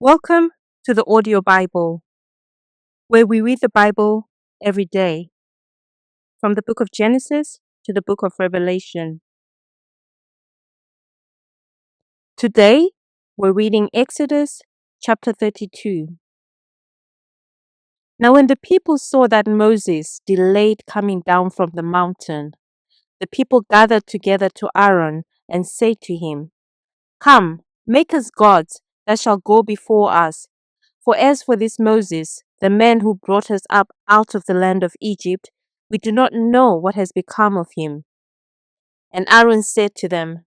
Welcome to the Audio Bible, where we read the Bible every day, from the book of Genesis to the book of Revelation. Today, we're reading Exodus chapter 32. Now, when the people saw that Moses delayed coming down from the mountain, the people gathered together to Aaron and said to him, "Come, make us gods that shall go before us. For as for this Moses, the man who brought us up out of the land of Egypt, we do not know what has become of him." And Aaron said to them,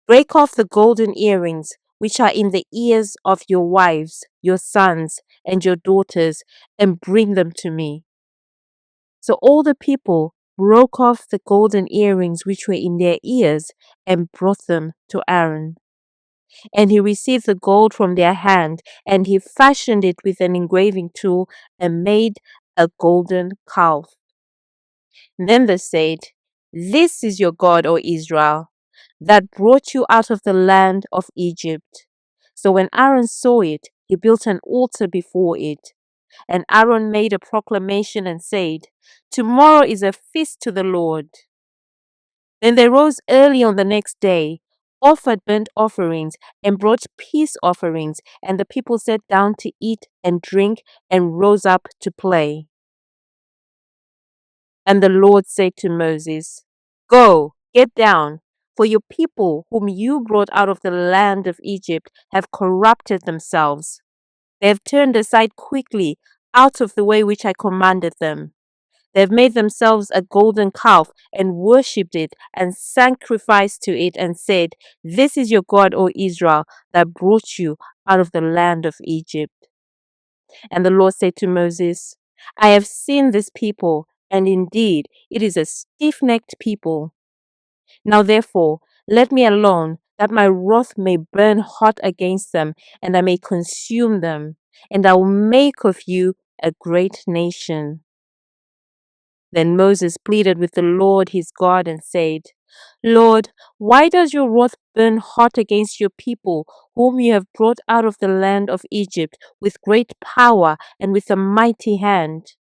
"Break off the golden earrings which are in the ears of your wives, your sons, and your daughters, and bring them to me." So all the people broke off the golden earrings which were in their ears and brought them to Aaron. And he received the gold from their hand, and he fashioned it with an engraving tool and made a golden calf. Then they said, "This is your God, O Israel, that brought you out of the land of Egypt." So when Aaron saw it, he built an altar before it. And Aaron made a proclamation and said, "Tomorrow is a feast to the Lord." Then they rose early on the next day, offered burnt offerings, and brought peace offerings, and the people sat down to eat and drink and rose up to play. And the Lord said to Moses, "Go, get down, for your people whom you brought out of the land of Egypt have corrupted themselves. They have turned aside quickly out of the way which I commanded them. They have made themselves a golden calf and worshipped it and sacrificed to it and said, 'This is your God, O Israel, that brought you out of the land of Egypt.'" And the Lord said to Moses, "I have seen this people, and indeed it is a stiff-necked people. Now therefore, let me alone, that my wrath may burn hot against them, and I may consume them, and I will make of you a great nation." Then Moses pleaded with the Lord his God and said, "Lord, why does your wrath burn hot against your people, whom you have brought out of the land of Egypt with great power and with a mighty hand?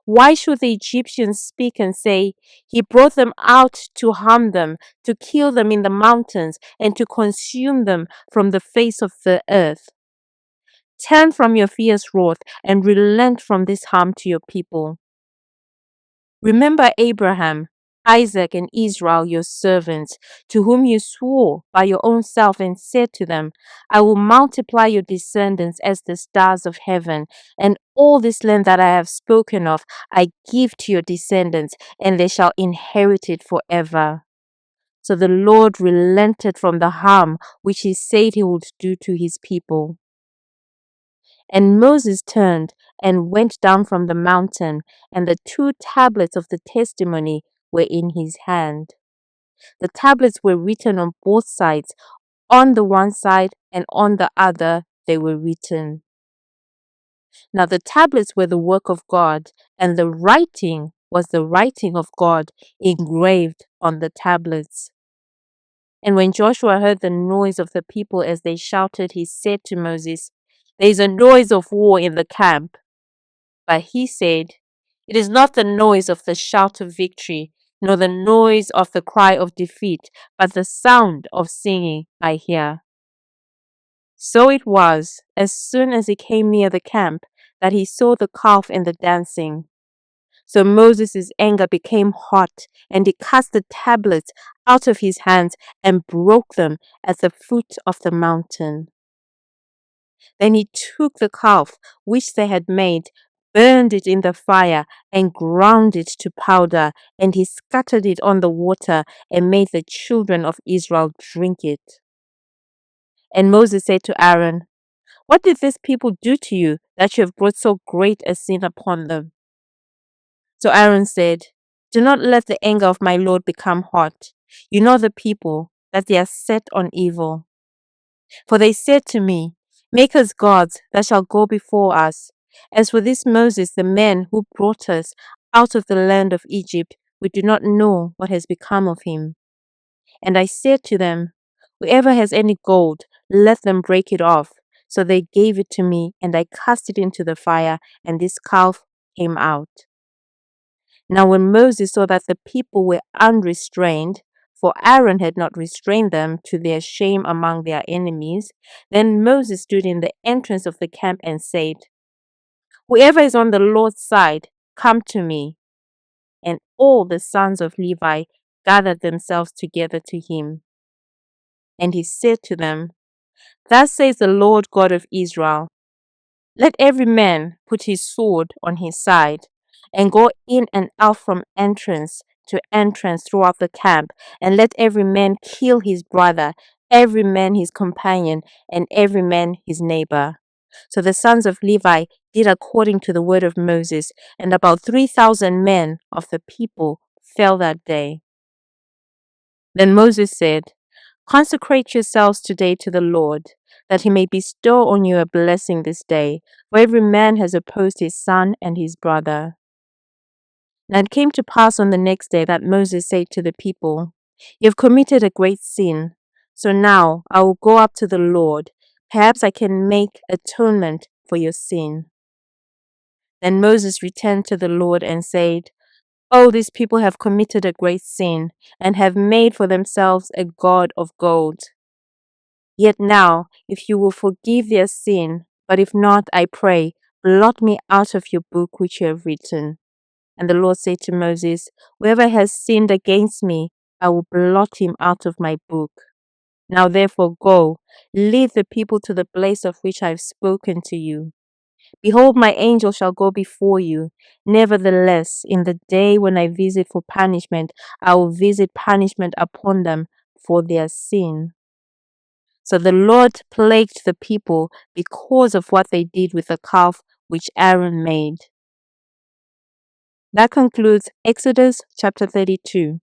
Why should the Egyptians speak and say, 'He brought them out to harm them, to kill them in the mountains, and to consume them from the face of the earth'? Turn from your fierce wrath and relent from this harm to your people. Remember Abraham, Isaac, and Israel, your servants, to whom you swore by your own self and said to them, 'I will multiply your descendants as the stars of heaven, and all this land that I have spoken of I give to your descendants, and they shall inherit it forever.' So the Lord relented from the harm which he said he would do to his people. And Moses turned and went down from the mountain, and the 2 tablets of the testimony were in his hand. The tablets were written on both sides, on the one side and on the other they were written. Now the tablets were the work of God, and the writing was the writing of God engraved on the tablets. And when Joshua heard the noise of the people as they shouted, he said to Moses, "There is a noise of war in the camp." But he said, "It is not the noise of the shout of victory, nor the noise of the cry of defeat, but the sound of singing I hear." So it was, as soon as he came near the camp, that he saw the calf and the dancing. So Moses' anger became hot, and he cast the tablets out of his hands and broke them at the foot of the mountain. Then he took the calf which they had made, burned it in the fire, and ground it to powder, and he scattered it on the water, and made the children of Israel drink it. And Moses said to Aaron, "What did this people do to you, that you have brought so great a sin upon them?" So Aaron said, "Do not let the anger of my Lord become hot. You know the people, that they are set on evil. For they said to me, 'Make us gods that shall go before us.' As for this Moses, the man who brought us out of the land of Egypt, we do not know what has become of him." And I said to them, "Whoever has any gold, let them break it off." So they gave it to me, and I cast it into the fire, and this calf came out. Now when Moses saw that the people were unrestrained, for Aaron had not restrained them to their shame among their enemies, then Moses stood in the entrance of the camp and said, "Whoever is on the Lord's side, come to me." And all the sons of Levi gathered themselves together to him. And he said to them, "Thus says the Lord God of Israel, let every man put his sword on his side, and go in and out from entrance to entrance throughout the camp, and let every man kill his brother, every man his companion, and every man his neighbor." So the sons of Levi did according to the word of Moses, and about 3,000 men of the people fell that day. Then Moses said, "Consecrate yourselves today to the Lord, that he may bestow on you a blessing this day, for every man has opposed his son and his brother." Now it came to pass on the next day that Moses said to the people, "You have committed a great sin. So now I will go up to the Lord. Perhaps I can make atonement for your sin." Then Moses returned to the Lord and said, "Oh, these people have committed a great sin, and have made for themselves a god of gold. Yet now, if you will forgive their sin, but if not, I pray, blot me out of your book which you have written." And the Lord said to Moses, "Whoever has sinned against me, I will blot him out of my book. Now therefore go, lead the people to the place of which I have spoken to you. Behold, my angel shall go before you. Nevertheless, in the day when I visit for punishment, I will visit punishment upon them for their sin." So the Lord plagued the people because of what they did with the calf which Aaron made. That concludes Exodus chapter 32.